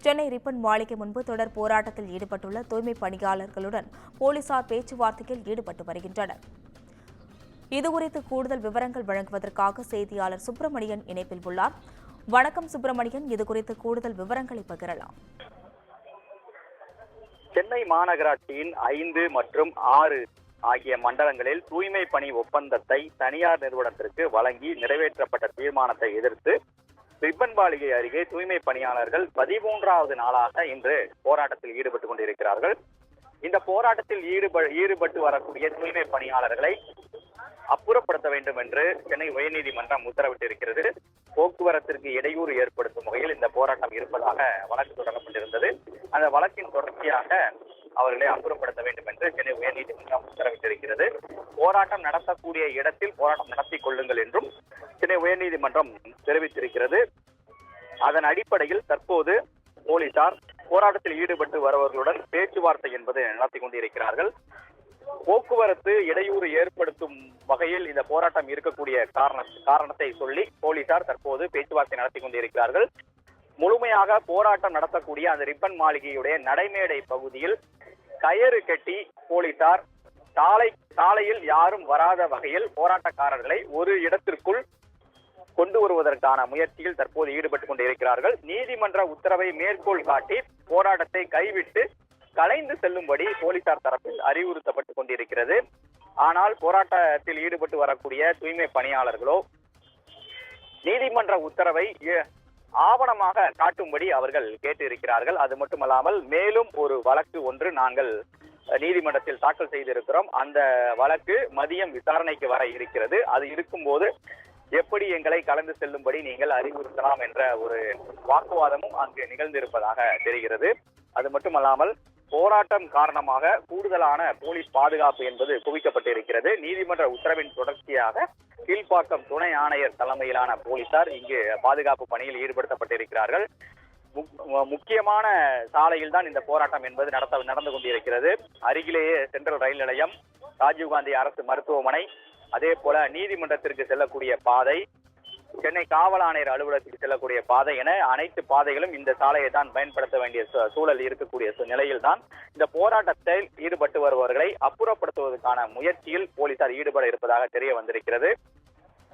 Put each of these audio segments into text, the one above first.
Chennai ribbon மாளிகை முன்பு தொடர் போராட்டத்தில் ஈடுபட்டுள்ள தூய்மை பணியாளர்களுடன் போலீசார் பேச்சுவார்த்தையில் ஈடுபட்டு வருகின்றனர். இதுகுறித்து கூடுதல் விவரங்கள் வழங்குவதற்காக செய்தியாளர் சுப்பிரமணியன் இணைப்பில் உள்ளார். வணக்கம் சுப்பிரமணியன், இதுகுறித்து கூடுதல் விவரங்களை பகிரலாம். சென்னை மாநகராட்சியின் 5 மற்றும் 6 ஆகிய மண்டலங்களில் தூய்மை பணி ஒப்பந்தத்தை தனியார் நிறுவனத்திற்கு வழங்கி நிறைவேற்றப்பட்ட தீர்மானத்தை எதிர்த்து ரிப்பன் மாளிகை அருகே தூய்மை பணியாளர்கள் 13வது நாளாக இன்று போராட்டத்தில் ஈடுபட்டுக் கொண்டிருக்கிறார்கள். இந்த போராட்டத்தில் ஈடுபட்டு வரக்கூடிய தூய்மை பணியாளர்களை அப்புறப்படுத்த வேண்டும் என்று சென்னை உயர்நீதிமன்றம் உத்தரவிட்டிருக்கிறது. போக்குவரத்திற்கு இடையூறு ஏற்படுத்தும் வகையில் இந்த போராட்டம் இருப்பதாக வழக்கு தொடரப்பட்டிருந்தது. அந்த வழக்கின் தொடர்ச்சியாக அவர்களை அப்புறப்படுத்த வேண்டும் என்று சென்னை உயர்நீதிமன்றம் உத்தரவிட்டிருக்கிறது. போராட்டம் நடத்தக்கூடிய இடத்தில் போராட்டம் நடத்திக் கொள்ளுங்கள் என்றும் சென்னை உயர்நீதிமன்றம் தெரிவித்திருக்கிறது. அதன் அடிப்படையில் தற்போது போலீசார் போராட்டத்தில் ஈடுபட்டு வருபவர்களுடன் பேச்சுவார்த்தை என்பது நடத்தி கொண்டிருக்கிறார்கள். போக்குவரத்து இடையூறு ஏற்படுத்தும் வகையில் இந்த போராட்டம் இருக்கக்கூடிய காரணத்தை சொல்லி போலீசார் தற்போது பேச்சுவார்த்தை நடத்தி கொண்டிருக்கிறார்கள். முழுமையாக போராட்டம் நடத்தக்கூடிய அந்த ரிப்பன் மாளிகையுடைய நடைமேடை பகுதியில் கயிறு கட்டி போலீசார் சாலையில் யாரும் வராத வகையில் போராட்டக்காரர்களை ஒரு இடத்திற்குள் கொண்டு வருவதற்கான முயற்சியில் தற்போது ஈடுபட்டுக் கொண்டிருக்கிறார்கள். நீதிமன்ற உத்தரவை மேற்கோள் காட்டி போராட்டத்தை கைவிட்டு கலைந்து செல்லும்படி போலீசார் தரப்பில் அறிவுறுத்தப்பட்டுக் கொண்டிருக்கிறது. ஆனால் போராட்டத்தில் ஈடுபட்டு வரக்கூடிய தூய்மை பணியாளர்களோ நீதிமன்ற உத்தரவை ஆவணமாக காட்டும்படி அவர்கள் கேட்டிருக்கிறார்கள். அது மட்டுமல்லாமல் மேலும் ஒரு வழக்கு ஒன்று நாங்கள் நீதிமன்றத்தில் தாக்கல் செய்திருக்கிறோம். அந்த வழக்கு மதியம் விசாரணைக்கு வர இருக்கிறது. அது இருக்கும்போது எப்படி எங்களை கலந்து செல்லும்படி நீங்கள் அறிவுறுத்தலாம் என்ற ஒரு வாக்குவாதமும் அங்கு நிகழ்ந்திருப்பதாக தெரிகிறது. அது மட்டுமல்லாமல் போராட்டம் காரணமாக கூடுதலான போலீஸ் பாதுகாப்பு என்பது குவிக்கப்பட்டிருக்கிறது. நீதிமன்ற உத்தரவின் தொடர்ச்சியாக கீழ்ப்பாக்கம் துணை ஆணையர் தலைமையிலான போலீசார் இங்கு பாதுகாப்பு பணியில் ஈடுபடுத்தப்பட்டிருக்கிறார்கள். முக்கியமான சாலையில் தான் இந்த போராட்டம் என்பது நடந்து கொண்டிருக்கிறது. அருகிலேயே சென்ட்ரல் ரயில் நிலையம், ராஜீவ்காந்தி அரசு மருத்துவமனை, அதே போல நீதிமன்றத்திற்கு செல்லக்கூடிய பாதை, சென்னை காவல் ஆணையர் அலுவலகத்துக்கு செல்லக்கூடிய பாதை என அனைத்து பாதைகளும் இந்த சாலையை தான் பயன்படுத்த வேண்டிய சூழல் இருக்கக்கூடிய நிலையில் தான் இந்த போராட்டத்தில் ஈடுபட்டு வருபவர்களை அப்புறப்படுத்துவதற்கான முயற்சியில் போலீசார் ஈடுபட இருப்பதாக தெரிய வந்திருக்கிறது.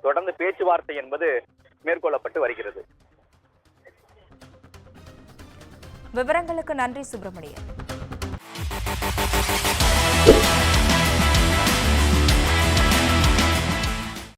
தொடர்ந்து பேச்சுவார்த்தை என்பது மேற்கொள்ளப்பட்டு வருகிறது. விவரங்களுக்கு நன்றி சுப்பிரமணியன்.